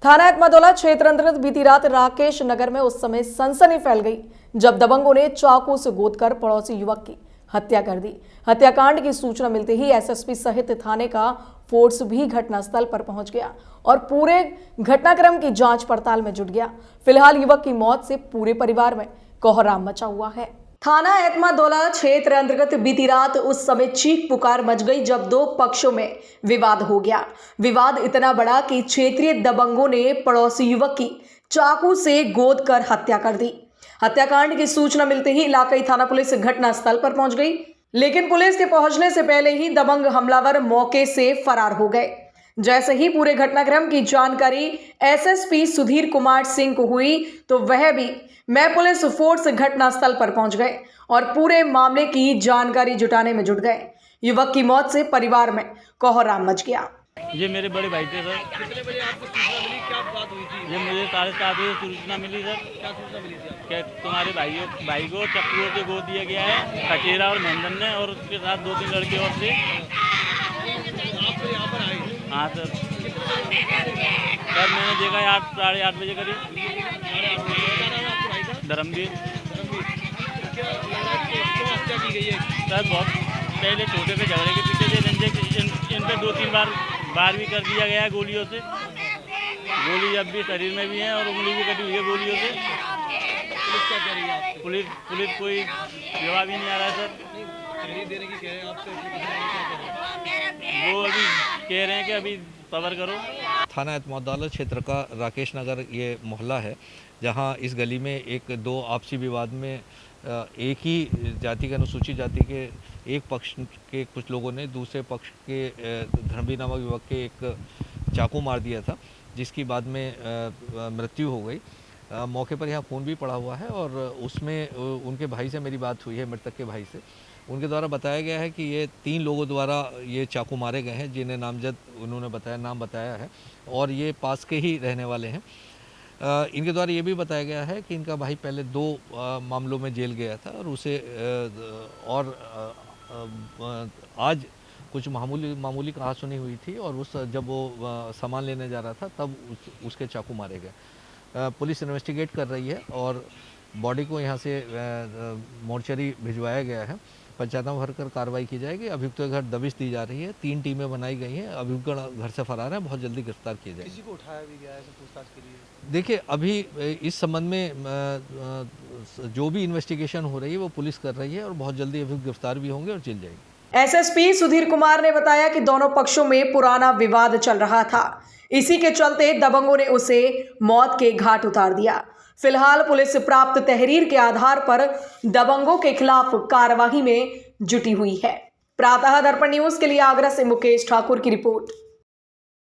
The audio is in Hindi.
थाना एतमादौला क्षेत्र अंतर्गत बीती रात राकेश नगर में उस समय सनसनी फैल गई जब दबंगों ने चाकू से गोदकर पड़ोसी युवक की हत्या कर दी। हत्याकांड की सूचना मिलते ही एसएसपी सहित थाने का फोर्स भी घटनास्थल पर पहुंच गया और पूरे घटनाक्रम की जांच पड़ताल में जुट गया। फिलहाल युवक की मौत से पूरे परिवार में कोहराम मचा हुआ है। थाना एतमादौला क्षेत्र अंतर्गत बीती रात उस समय चीख पुकार मच गई जब दो पक्षों में विवाद हो गया। विवाद इतना बड़ा कि क्षेत्रीय दबंगों ने पड़ोसी युवक की चाकू से गोद कर हत्या कर दी। हत्याकांड की सूचना मिलते ही इलाकाई थाना पुलिस घटनास्थल पर पहुंच गई, लेकिन पुलिस के पहुंचने से पहले ही दबंग हमलावर मौके से फरार हो गए। जैसे ही पूरे घटनाक्रम की जानकारी एसएसपी सुधीर कुमार सिंह को हुई तो वह भी मैं पुलिस फोर्स घटनास्थल पर पहुंच गए और पूरे मामले की जानकारी जुटाने में जुट गए। युवक की मौत से परिवार में कोहराम मच गया। ये मेरे बड़े भाई थे सर। कितने बजे आपको सूचना मिली, क्या बात हुई थी? ये मुझे 7:30 बजे सूचना मिली सर। क्या सूचना मिली थी? क्या तुम्हारे भाई को चक्कुओं से गोद दिया गया है कचेरा और मेहंदन ने, और उसके साथ 2-3 लड़के और थे। आप तो यहाँ पर आए? हाँ सर। सर मैंने देखा 8, साढ़े 8 बजे करीब। धर्मवीर। क्या हत्या की गई है? सर बहुत पहले छोटे पे झगड़े के पीछे थे, इन पे 2-3 बार भी कर दिया गया है गोलियों से। गोली अब भी शरीर में भी है और उंगली भी कटी हुई है गोलियों से। पुलिस क्या कह रही है आपसे? पुलिस कोई जवाब ही नहीं आ रहा है सर। तहरीर देने की कह रहे हैं आपसे, क्या कह रहे हैं? वो अभी कह रहे हैं कि अभी सबर करो। थाना एतमादौला क्षेत्र का राकेश नगर ये मोहल्ला है, जहां इस गली में एक दो आपसी विवाद में एक ही जाति के अनुसूचित जाति के एक पक्ष के कुछ लोगों ने दूसरे पक्ष के धर्मवीर नामक युवक के एक चाकू मार दिया था, जिसकी बाद में मृत्यु हो गई। मौके पर यहाँ खून भी पड़ा हुआ है और उसमें उनके भाई से मेरी बात हुई है, मृतक के भाई से। उनके द्वारा बताया गया है कि ये 3 लोगों द्वारा ये चाकू मारे गए हैं, जिन्हें उन्होंने नाम बताया है और ये पास के ही रहने वाले हैं। इनके द्वारा ये भी बताया गया है कि इनका भाई पहले 2 मामलों में जेल गया था और उसे आज कुछ मामूली कहासुनी हुई थी और जब वो सामान लेने जा रहा था तब उसके चाकू मारे गए। पुलिस इन्वेस्टिगेट कर रही है और बॉडी को यहाँ से मोर्चरी भिजवाया गया है। पंचायत में भरकर कार्रवाई की जाएगी। अभियुक्त के घर दबिश दी जा रही है। 3 टीमें बनाई गई हैं। अभियुक्त घर से फरार है, बहुत जल्दी गिरफ्तार किया जाएगा। किसी को उठाया भी गया है पूछताछ के लिए? देखिए, अभी इस संबंध में जो भी इन्वेस्टिगेशन हो रही है वो पुलिस कर रही है और बहुत जल्दी अभियुक्त गिरफ्तार भी होंगे और जेल जाएंगे। एसएसपी सुधीर कुमार ने बताया कि दोनों पक्षों में पुराना विवाद चल रहा था, इसी के चलते दबंगों ने उसे मौत के घाट उतार दिया। फिलहाल पुलिस प्राप्त तहरीर के आधार पर दबंगों के खिलाफ कार्यवाही में जुटी हुई है। प्रातः दर्पण न्यूज के लिए आगरा से मुकेश ठाकुर की रिपोर्ट।